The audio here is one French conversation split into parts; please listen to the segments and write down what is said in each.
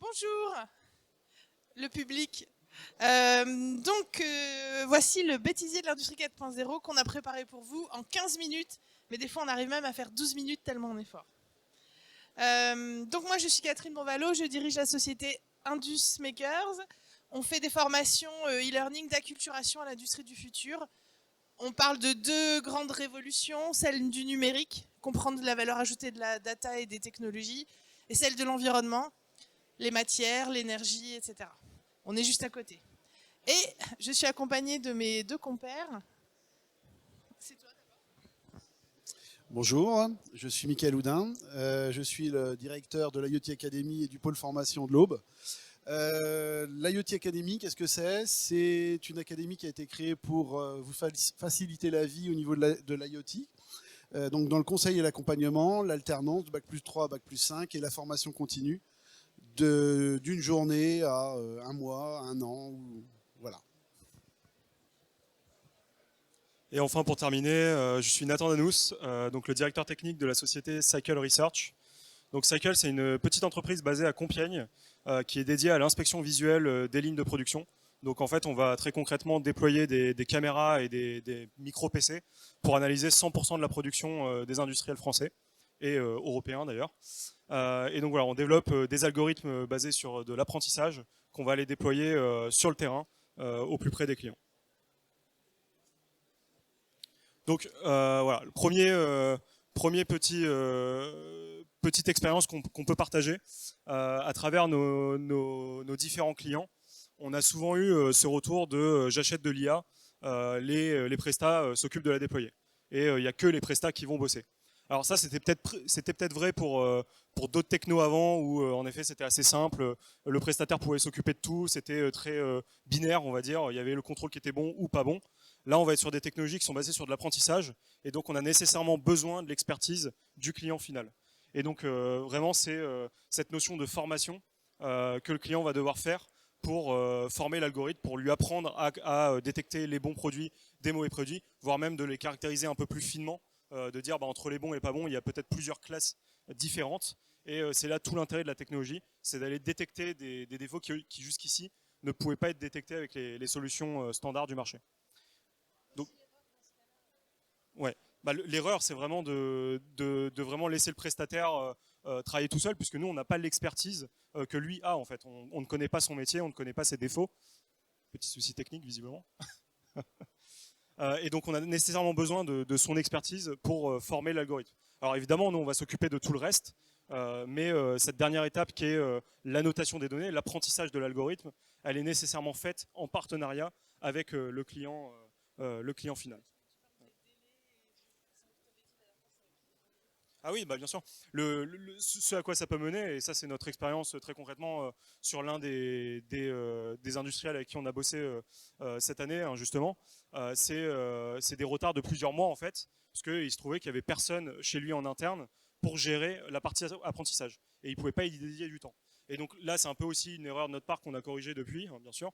Bonjour, le public. Voici le bêtisier de l'industrie 4.0 qu'on a préparé pour vous en 15 minutes. Mais des fois, on arrive même à faire 12 minutes tellement on est fort. Moi, je suis Catherine Bonvalot, je dirige la société Indus Makers. On fait des formations e-learning d'acculturation à l'industrie du futur. On parle de deux grandes révolutions, celle du numérique, comprendre la valeur ajoutée de la data et des technologies, et celle de l'environnement, les matières, l'énergie, etc. On est juste à côté. Et je suis accompagnée de mes deux compères. C'est toi d'abord. Bonjour, je suis Mickaël Houdin, je suis le directeur de l'IoT Academy et du pôle formation de l'Aube. L'IoT Academy, qu'est-ce que c'est? C'est une académie qui a été créée pour vous faciliter la vie au niveau de l'IoT. Donc dans le conseil et l'accompagnement, l'alternance, Bac+3, Bac+5 et la formation continue d'une journée à un mois, un an, voilà. Et enfin, pour terminer, je suis Nathan Danous, donc le directeur technique de la société Cycle Research. Donc Cycle, c'est une petite entreprise basée à Compiègne qui est dédiée à l'inspection visuelle des lignes de production. Donc en fait, on va très concrètement déployer des caméras et des micro-PC pour analyser 100% de la production des industriels français et européens d'ailleurs. Et donc voilà, on développe des algorithmes basés sur de l'apprentissage qu'on va aller déployer sur le terrain au plus près des clients. Donc voilà, le premier petite expérience qu'on peut partager à travers nos différents clients. On a souvent eu ce retour de j'achète de l'IA, les prestats s'occupent de la déployer. Et il n'y a que les prestats qui vont bosser. Alors ça, c'était peut-être vrai pour d'autres technos avant, où en effet c'était assez simple, le prestataire pouvait s'occuper de tout, c'était très binaire, on va dire, il y avait le contrôle qui était bon ou pas bon. Là, on va être sur des technologies qui sont basées sur de l'apprentissage, et donc on a nécessairement besoin de l'expertise du client final. Et donc vraiment, c'est cette notion de formation que le client va devoir faire pour former l'algorithme, pour lui apprendre à détecter les bons produits des mauvais produits, voire même de les caractériser un peu plus finement, de dire entre les bons et les pas bons, il y a peut-être plusieurs classes différentes. Et c'est là tout l'intérêt de la technologie, c'est d'aller détecter des défauts qui jusqu'ici ne pouvaient pas être détectés avec les solutions standards du marché. Donc, ouais. L'erreur, c'est vraiment de vraiment laisser le prestataire travailler tout seul, puisque nous, on n'a pas l'expertise que lui a en fait. On ne connaît pas son métier, on ne connaît pas ses défauts. Petit souci technique, visiblement. Et donc, on a nécessairement besoin de son expertise pour former l'algorithme. Alors évidemment, nous, on va s'occuper de tout le reste, mais cette dernière étape qui est l'annotation des données, l'apprentissage de l'algorithme, elle est nécessairement faite en partenariat avec le client final. Ah oui, bien sûr. Ce à quoi ça peut mener, et ça c'est notre expérience très concrètement sur l'un des industriels avec qui on a bossé cette année, hein, justement, c'est des retards de plusieurs mois en fait, parce qu'il se trouvait qu'il n'y avait personne chez lui en interne pour gérer la partie apprentissage, et il ne pouvait pas y dédier du temps. Et donc là, c'est un peu aussi une erreur de notre part qu'on a corrigée depuis, hein, bien sûr,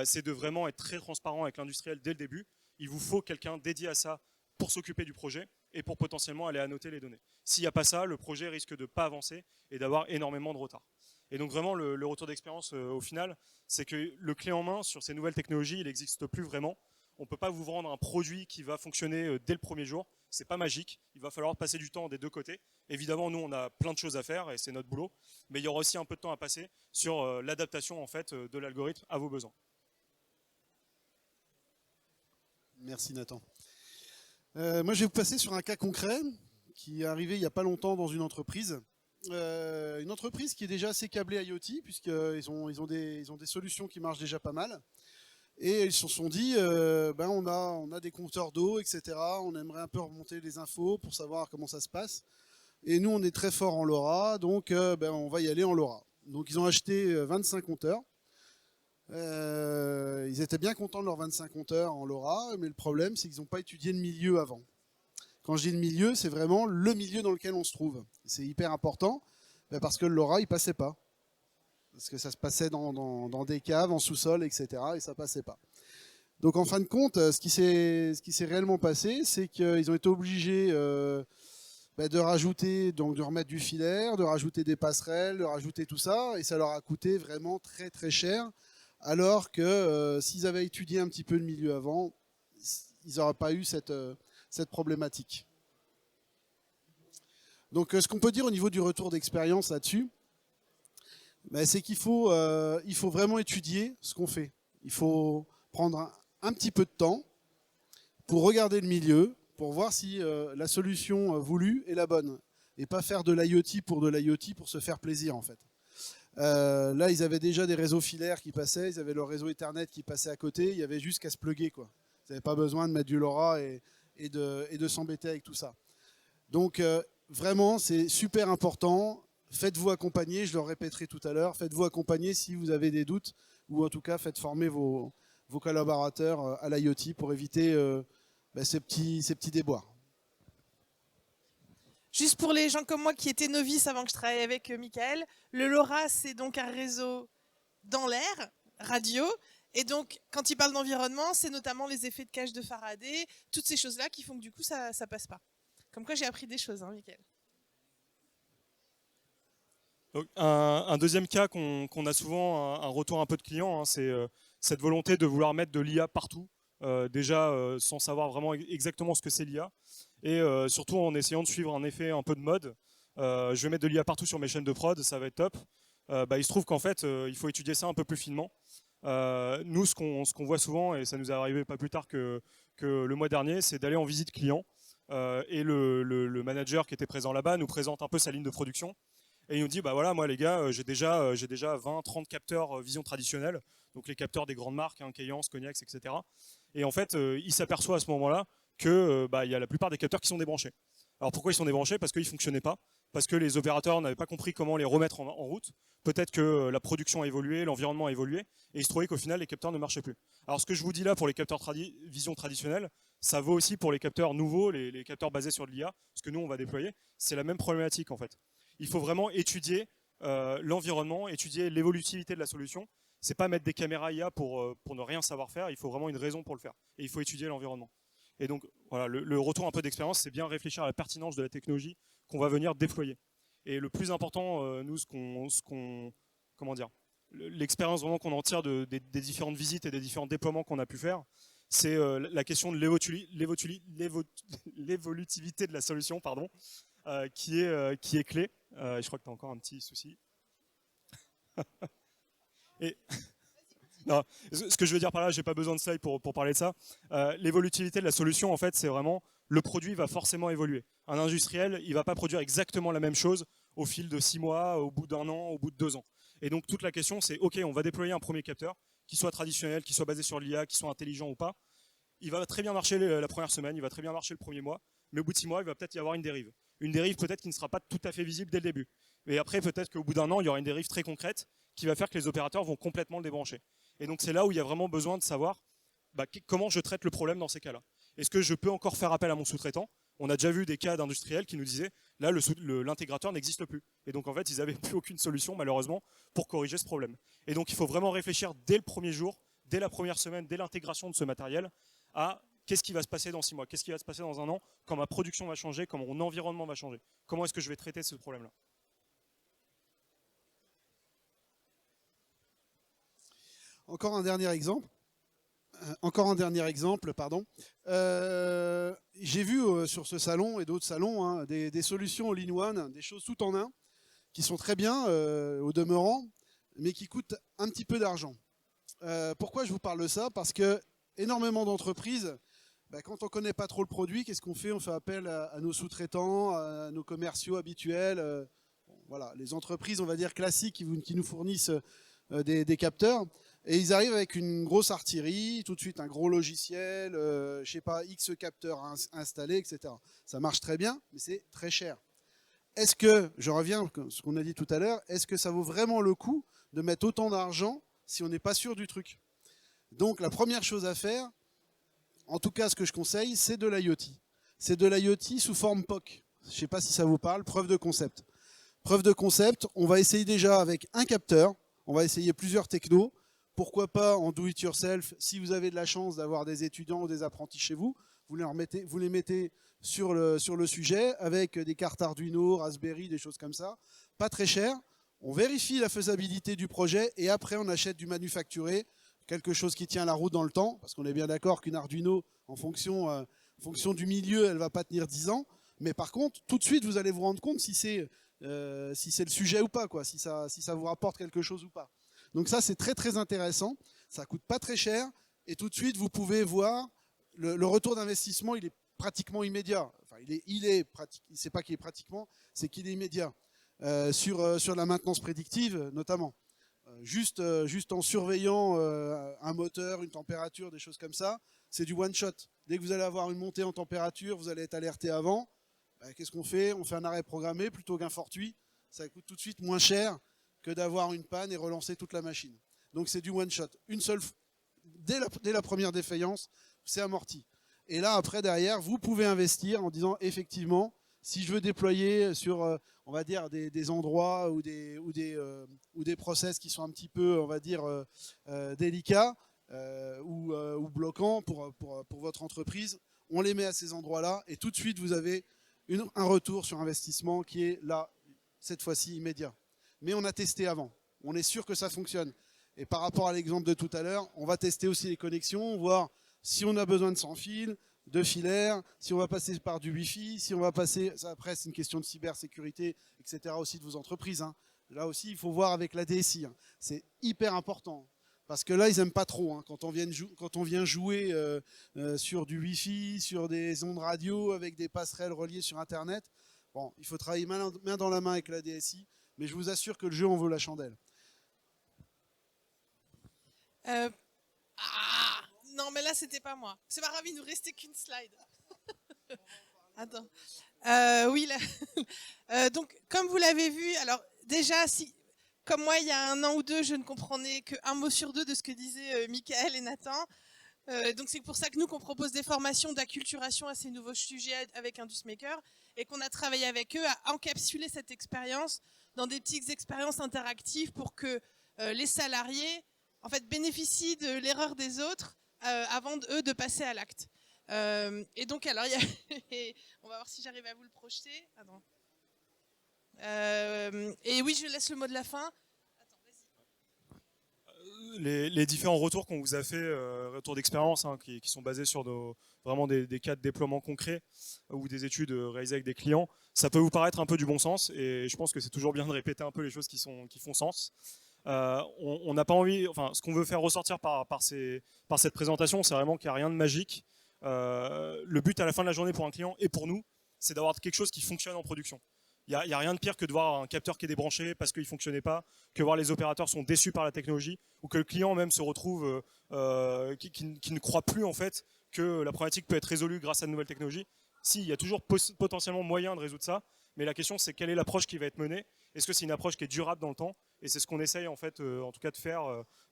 c'est de vraiment être très transparent avec l'industriel dès le début. Il vous faut quelqu'un dédié à ça pour s'occuper du projet et pour potentiellement aller annoter les données. S'il n'y a pas ça, le projet risque de ne pas avancer et d'avoir énormément de retard. Et donc vraiment, le retour d'expérience au final, c'est que le clé en main sur ces nouvelles technologies, il n'existe plus vraiment. On ne peut pas vous vendre un produit qui va fonctionner dès le premier jour. Ce n'est pas magique. Il va falloir passer du temps des deux côtés. Évidemment, nous, on a plein de choses à faire et c'est notre boulot. Mais il y aura aussi un peu de temps à passer sur l'adaptation en fait, de l'algorithme à vos besoins. Merci Nathan. Moi, je vais vous passer sur un cas concret qui est arrivé il n'y a pas longtemps dans une entreprise. Une entreprise qui est déjà assez câblée IoT, puisqu'ils ont des solutions qui marchent déjà pas mal. Et ils se sont dit, on a des compteurs d'eau, etc. On aimerait un peu remonter les infos pour savoir comment ça se passe. Et nous, on est très fort en LoRa, donc on va y aller en LoRa. Donc ils ont acheté 25 compteurs. Ils étaient bien contents de leurs 25 compteurs en LoRa, mais le problème, c'est qu'ils n'ont pas étudié le milieu avant. Quand je dis le milieu, c'est vraiment le milieu dans lequel on se trouve. C'est hyper important, parce que le LoRa, il ne passait pas. Parce que ça se passait dans des caves, en sous-sol, etc. Et ça ne passait pas. Donc en fin de compte, ce qui s'est réellement passé, c'est qu'ils ont été obligés de rajouter, donc de remettre du filaire, de rajouter des passerelles, de rajouter tout ça, et ça leur a coûté vraiment très très cher, alors que s'ils avaient étudié un petit peu le milieu avant, ils n'auraient pas eu cette problématique. Donc ce qu'on peut dire au niveau du retour d'expérience là-dessus, c'est qu'il faut vraiment étudier ce qu'on fait. Il faut prendre un petit peu de temps pour regarder le milieu, pour voir si la solution voulue est la bonne. Et pas faire de l'IoT pour se faire plaisir en fait. Là, ils avaient déjà des réseaux filaires qui passaient, ils avaient leur réseau Ethernet qui passait à côté, il y avait juste qu'à se plugger, quoi. Ils n'avaient pas besoin de mettre du LoRa et de s'embêter avec tout ça. Donc vraiment, c'est super important. Faites-vous accompagner, je le répéterai tout à l'heure, faites-vous accompagner si vous avez des doutes, ou en tout cas faites former vos collaborateurs à l'IoT pour éviter ces petits déboires. Juste pour les gens comme moi qui étaient novices avant que je travaille avec Michael, le LoRa, c'est donc un réseau dans l'air, radio. Et donc, quand il parle d'environnement, c'est notamment les effets de cage de Faraday, toutes ces choses-là qui font que du coup, ça ne passe pas. Comme quoi, j'ai appris des choses, hein, Michael. Donc, un deuxième cas qu'on a souvent, un retour un peu de clients, hein, c'est cette volonté de vouloir mettre de l'IA partout, déjà sans savoir vraiment exactement ce que c'est l'IA, et surtout en essayant de suivre un effet un peu de mode. Je vais mettre de l'IA partout sur mes chaînes de prod, ça va être top. Il se trouve qu'en fait, il faut étudier ça un peu plus finement. Nous, ce qu'on voit souvent, et ça nous est arrivé pas plus tard que le mois dernier, c'est d'aller en visite client, et le manager qui était présent là-bas nous présente un peu sa ligne de production. Et il nous dit, bah voilà, moi les gars, j'ai déjà 20-30 capteurs vision traditionnels, donc les capteurs des grandes marques, hein, Keyence, Cognax, etc. Et en fait, il s'aperçoit à ce moment-là que il y a la plupart des capteurs qui sont débranchés. Alors pourquoi ils sont débranchés? Parce qu'ils ne fonctionnaient pas, parce que les opérateurs n'avaient pas compris comment les remettre en route. Peut-être que la production a évolué, l'environnement a évolué, et il se trouvait qu'au final, les capteurs ne marchaient plus. Alors ce que je vous dis là pour les capteurs vision traditionnels, ça vaut aussi pour les capteurs nouveaux, les capteurs basés sur de l'IA, ce que nous on va déployer. C'est la même problématique en fait. Il faut vraiment étudier l'environnement, étudier l'évolutivité de la solution. C'est pas mettre des caméras IA pour ne rien savoir faire, il faut vraiment une raison pour le faire. Et il faut étudier l'environnement. Et donc, voilà, le retour un peu d'expérience, c'est bien réfléchir à la pertinence de la technologie qu'on va venir déployer. Et le plus important, nous, l'expérience vraiment qu'on en tire des différentes visites et des différents déploiements qu'on a pu faire, c'est la question de l'évolutivité de la solution, pardon, qui est clé. Je crois que tu as encore un petit souci. Et non, ce que je veux dire par là, j'ai pas besoin de slide pour parler de ça. L'évolutivité de la solution, en fait, c'est vraiment le produit va forcément évoluer. Un industriel, il va pas produire exactement la même chose au fil de 6 mois, au bout d'1 an, au bout de 2 ans. Et donc toute la question, c'est ok, on va déployer un premier capteur, qui soit traditionnel, qui soit basé sur l'IA, qui soit intelligent ou pas. Il va très bien marcher la première semaine, il va très bien marcher le premier mois, mais au bout de 6 mois, il va peut-être y avoir une dérive. Une dérive peut-être qui ne sera pas tout à fait visible dès le début. Mais après, peut-être qu'au bout d'1 an, il y aura une dérive très concrète qui va faire que les opérateurs vont complètement le débrancher. Et donc c'est là où il y a vraiment besoin de savoir comment je traite le problème dans ces cas-là. Est-ce que je peux encore faire appel à mon sous-traitant? On a déjà vu des cas d'industriels qui nous disaient là l'intégrateur n'existe plus. Et donc en fait ils n'avaient plus aucune solution malheureusement pour corriger ce problème. Et donc il faut vraiment réfléchir dès le premier jour, dès la première semaine, dès l'intégration de ce matériel à qu'est-ce qui va se passer dans 6 mois, qu'est-ce qui va se passer dans 1 an, quand ma production va changer, quand mon environnement va changer. Comment est-ce que je vais traiter ce problème-là? Encore un dernier exemple. J'ai vu sur ce salon et d'autres salons des solutions all-in-one, des choses tout en un, qui sont très bien au demeurant, mais qui coûtent un petit peu d'argent. Pourquoi je vous parle de ça? Parce que énormément d'entreprises, quand on ne connaît pas trop le produit, qu'est-ce qu'on fait? On fait appel à nos sous-traitants, à nos commerciaux habituels. Voilà, les entreprises, on va dire classiques, qui nous fournissent des capteurs. Et ils arrivent avec une grosse artillerie, tout de suite un gros logiciel, je sais pas, X capteurs installés, etc. Ça marche très bien, mais c'est très cher. Est-ce que, je reviens à ce qu'on a dit tout à l'heure, est-ce que ça vaut vraiment le coup de mettre autant d'argent si on n'est pas sûr du truc? Donc la première chose à faire, en tout cas ce que je conseille, c'est de l'IoT. C'est de l'IoT sous forme POC. Je ne sais pas si ça vous parle, preuve de concept. Preuve de concept, on va essayer déjà avec un capteur, on va essayer plusieurs technos. Pourquoi pas en do-it-yourself, si vous avez de la chance d'avoir des étudiants ou des apprentis chez vous, vous les mettez sur le sujet, avec des cartes Arduino, Raspberry, des choses comme ça, pas très cher. On vérifie la faisabilité du projet et après on achète du manufacturé, quelque chose qui tient la route dans le temps, parce qu'on est bien d'accord qu'une Arduino, en fonction du milieu, elle ne va pas tenir 10 ans. Mais par contre, tout de suite, vous allez vous rendre compte si c'est le sujet ou pas, quoi, si ça vous rapporte quelque chose ou pas. Donc ça, c'est très très intéressant. Ça ne coûte pas très cher. Et tout de suite, vous pouvez voir le retour d'investissement, il est pratiquement immédiat. Enfin, c'est pas qu'il est pratiquement, c'est qu'il est immédiat. Sur la maintenance prédictive, notamment. Juste en surveillant un moteur, une température, des choses comme ça, c'est du one-shot. Dès que vous allez avoir une montée en température, vous allez être alerté avant. Qu'est-ce qu'on fait? On fait un arrêt programmé plutôt qu'un fortuit. Ça coûte tout de suite moins cher que d'avoir une panne et relancer toute la machine. Donc c'est du one-shot. Dès la première défaillance, c'est amorti. Et là, après, derrière, vous pouvez investir en disant, effectivement, si je veux déployer sur, on va dire, des endroits ou des process qui sont un petit peu, on va dire, délicats ou bloquants pour votre entreprise, on les met à ces endroits-là et tout de suite, vous avez un retour sur investissement qui est là, cette fois-ci, immédiat. Mais on a testé avant. On est sûr que ça fonctionne. Et par rapport à l'exemple de tout à l'heure, on va tester aussi les connexions, voir si on a besoin de sans fil, de filaire, si on va passer par du Wi-Fi, si on va passer... Ça, après, c'est une question de cybersécurité, etc. aussi de vos entreprises. Hein. Là aussi, il faut voir avec la DSI. Hein. C'est hyper important. Parce que là, ils n'aiment pas trop. Hein. Quand on vient jouer sur du Wi-Fi, sur des ondes radio, avec des passerelles reliées sur Internet, bon, il faut travailler main dans la main avec la DSI. Mais je vous assure que le jeu en vaut la chandelle. Non, mais là, c'était pas moi. C'est pas grave, il nous restait qu'une slide. Attends. Oui, là. Donc, comme vous l'avez vu, alors déjà, comme moi, il y a 1 an ou 2, je ne comprenais qu'un mot sur 2 de ce que disaient Michael et Nathan. Donc, c'est pour ça que nous, qu'on propose des formations d'acculturation à ces nouveaux sujets avec IndusMaker et qu'on a travaillé avec eux à encapsuler cette expérience dans des petites expériences interactives pour que les salariés en fait, bénéficient de l'erreur des autres avant eux de passer à l'acte. Et donc, alors, on va voir si j'arrive à vous le projeter. Attends. Et oui, je laisse le mot de la fin. Attends, vas-y. Les différents retours qu'on vous a fait, retours d'expérience, hein, qui sont basés sur vraiment des cas de déploiement concrets ou des études réalisées avec des clients, ça peut vous paraître un peu du bon sens. Et je pense que c'est toujours bien de répéter un peu les choses qui font sens. On n'a pas envie, enfin, ce qu'on veut faire ressortir par cette présentation, c'est vraiment qu'il n'y a rien de magique. Le but à la fin de la journée pour un client et pour nous, c'est d'avoir quelque chose qui fonctionne en production. Il n'y a rien de pire que de voir un capteur qui est débranché parce qu'il ne fonctionnait pas, que voir les opérateurs sont déçus par la technologie, ou que le client même se retrouve qui ne croit plus en fait que la problématique peut être résolue grâce à de nouvelles technologies. Si, il y a toujours potentiellement moyen de résoudre ça, mais la question c'est quelle est l'approche qui va être menée. Est-ce que c'est une approche qui est durable dans le temps? Et c'est ce qu'on essaye en fait, en tout cas de faire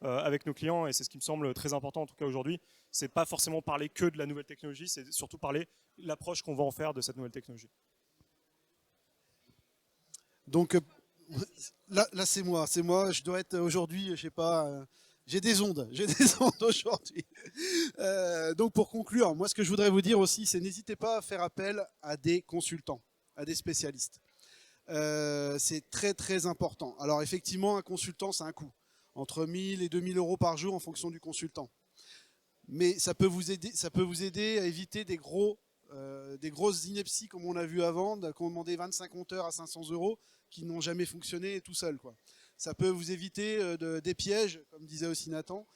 avec nos clients, et c'est ce qui me semble très important en tout cas aujourd'hui. C'est pas forcément parler que de la nouvelle technologie, c'est surtout parler de l'approche qu'on va en faire de cette nouvelle technologie. Donc là c'est moi, je dois être aujourd'hui, je sais pas, j'ai des ondes aujourd'hui. Donc pour conclure, moi ce que je voudrais vous dire aussi, c'est n'hésitez pas à faire appel à des consultants, à des spécialistes. C'est très très important. Alors effectivement, un consultant, c'est un coût, entre 1000 et 2000 euros par jour en fonction du consultant. Mais ça peut vous aider à éviter des grosses inepties comme on a vu avant, qu'on demandait 25 compteurs à 500 euros qui n'ont jamais fonctionné tout seul, quoi. Ça peut vous éviter des pièges, comme disait aussi Nathan.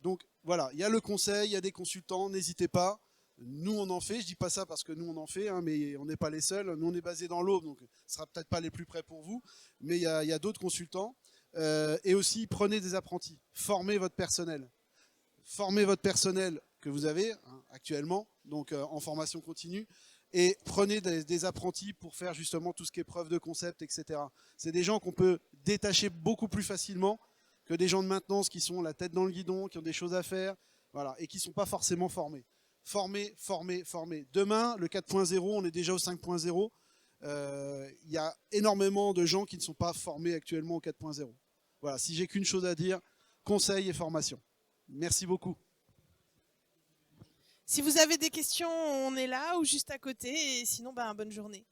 Donc voilà, il y a le conseil, il y a des consultants, n'hésitez pas. Nous, on en fait. Je dis pas ça parce que nous, on en fait, hein, mais on n'est pas les seuls. Nous, on est basé dans l'Aube, donc ce ne sera peut-être pas les plus près pour vous, mais il y a d'autres consultants. Et aussi, prenez des apprentis. Formez votre personnel. Formez votre personnel que vous avez actuellement, donc en formation continue, et prenez des apprentis pour faire justement tout ce qui est preuve de concept, etc. C'est des gens qu'on peut détacher beaucoup plus facilement que des gens de maintenance qui sont la tête dans le guidon, qui ont des choses à faire, voilà, et qui ne sont pas forcément formés. Formez. Demain, le 4.0, on est déjà au 5.0. Il y a énormément de gens qui ne sont pas formés actuellement au 4.0. Voilà, si j'ai qu'une chose à dire, conseil et formation. Merci beaucoup. Si vous avez des questions, on est là ou juste à côté. Et sinon, bonne journée.